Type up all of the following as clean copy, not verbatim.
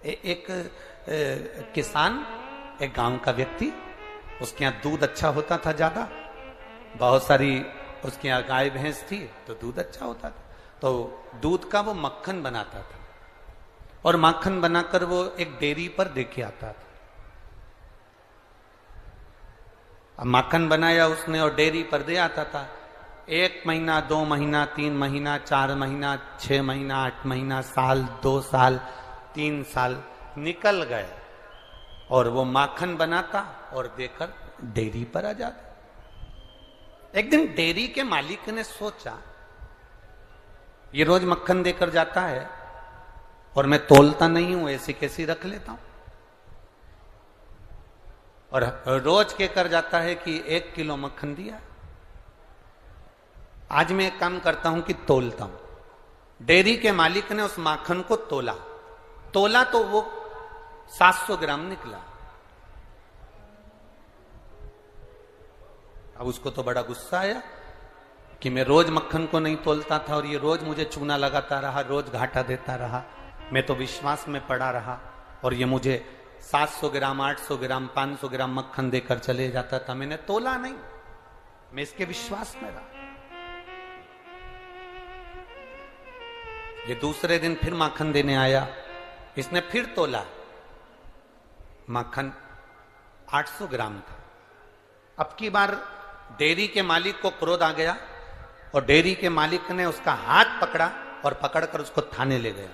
एक किसान, एक गांव का व्यक्ति, उसके यहाँ दूध अच्छा होता था ज्यादा, बहुत सारी उसके यहाँ गाय भैंस थी तो दूध अच्छा होता था। तो दूध का वो मक्खन बनाता था और मक्खन बनाकर वो एक डेयरी पर देके आता था। अब मक्खन बनाया उसने और डेयरी पर दे आता था। 1 महीना, 2 महीना, 3 महीना, 4 महीना, 6 महीना, 8 महीना, साल, 2 साल, 3 साल निकल गए और वो माखन बनाता और देकर डेयरी पर आ जाता। एक दिन डेयरी के मालिक ने सोचा, ये रोज मक्खन देकर जाता है और मैं तोलता नहीं हूं, ऐसी कैसी रख लेता हूं। और रोज के कर जाता है कि 1 किलो मक्खन दिया, आज मैं एक काम करता हूं कि तोलता हूं। डेयरी के मालिक ने उस माखन को तोला तो वो 700 ग्राम निकला। अब उसको तो बड़ा गुस्सा आया कि मैं रोज मक्खन को नहीं तोलता था और ये रोज मुझे चूना लगाता रहा, रोज घाटा देता रहा, मैं तो विश्वास में पड़ा रहा और ये मुझे 700 ग्राम, 800 ग्राम, 500 ग्राम मक्खन देकर चले जाता था, मैंने तोला नहीं, मैं इसके विश्वास में रहा। ये दूसरे दिन फिर माखन देने आया, इसने फिर तोला, माखन 800 ग्राम था। अब की बार डेयरी के मालिक को क्रोध आ गया और डेयरी के मालिक ने उसका हाथ पकड़ा और पकड़कर उसको थाने ले गया।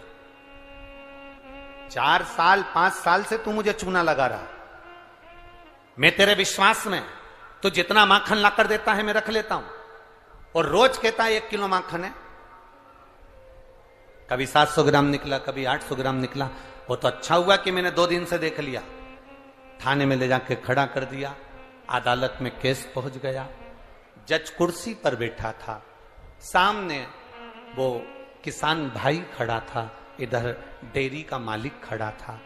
4 साल 5 साल से तू मुझे चूना लगा रहा, मैं तेरे विश्वास में, तो जितना माखन लाकर देता है मैं रख लेता हूं और रोज कहता है 1 किलो माखन है। कभी 700 ग्राम निकला, कभी 800 ग्राम निकला। वो तो अच्छा हुआ कि मैंने 2 दिन से देख लिया। थाने में ले जाके खड़ा कर दिया, अदालत में केस पहुंच गया। जज कुर्सी पर बैठा था, सामने वो किसान भाई खड़ा था, इधर डेयरी का मालिक खड़ा था।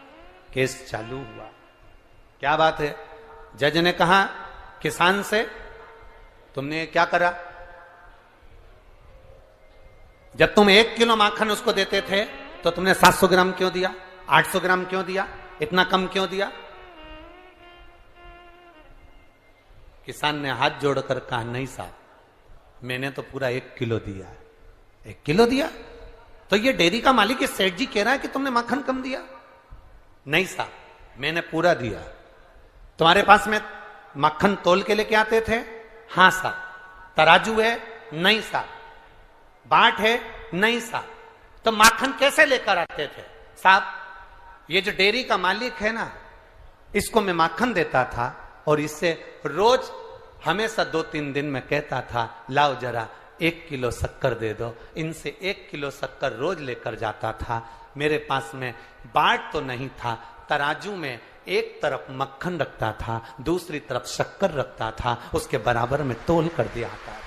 केस चालू हुआ। क्या बात है? जज ने कहा, किसान से तुमने क्या करा? जब तुम 1 किलो माखन उसको देते थे तो तुमने 700 ग्राम क्यों दिया, 800 ग्राम क्यों दिया, इतना कम क्यों दिया? किसान ने हाथ जोड़कर कहा, नहीं साहब, मैंने तो पूरा 1 किलो दिया है। 1 किलो दिया? तो ये डेयरी का मालिक, ये सेठ जी कह रहा है कि तुमने माखन कम दिया। नहीं साहब, मैंने पूरा दिया। तुम्हारे पास में मक्खन तोल के लेके आते थे? हां साहब। तराजू है? नहीं साहब। बाट है? नहीं साहब। तो माखन कैसे लेकर आते थे? साहब, ये जो डेयरी का मालिक है ना, इसको मैं माखन देता था और इससे रोज हमेशा 2-3 दिन में कहता था, लाओ जरा 1 किलो शक्कर दे दो। इनसे 1 किलो शक्कर रोज लेकर जाता था। मेरे पास में बाट तो नहीं था, तराजू में एक तरफ मक्खन रखता था, दूसरी तरफ शक्कर रखता था, उसके बराबर में तोल कर दिया आता था।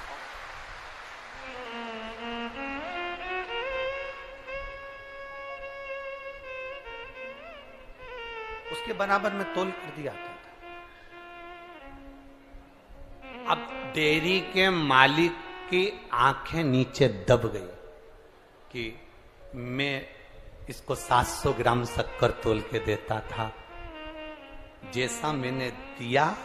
उसके बराबर में तोल कर दिया आता था। अब डेयरी के मालिक की आंखें नीचे दब गई कि मैं इसको 700 ग्राम शक्कर तोल के देता था, जैसा मैंने दिया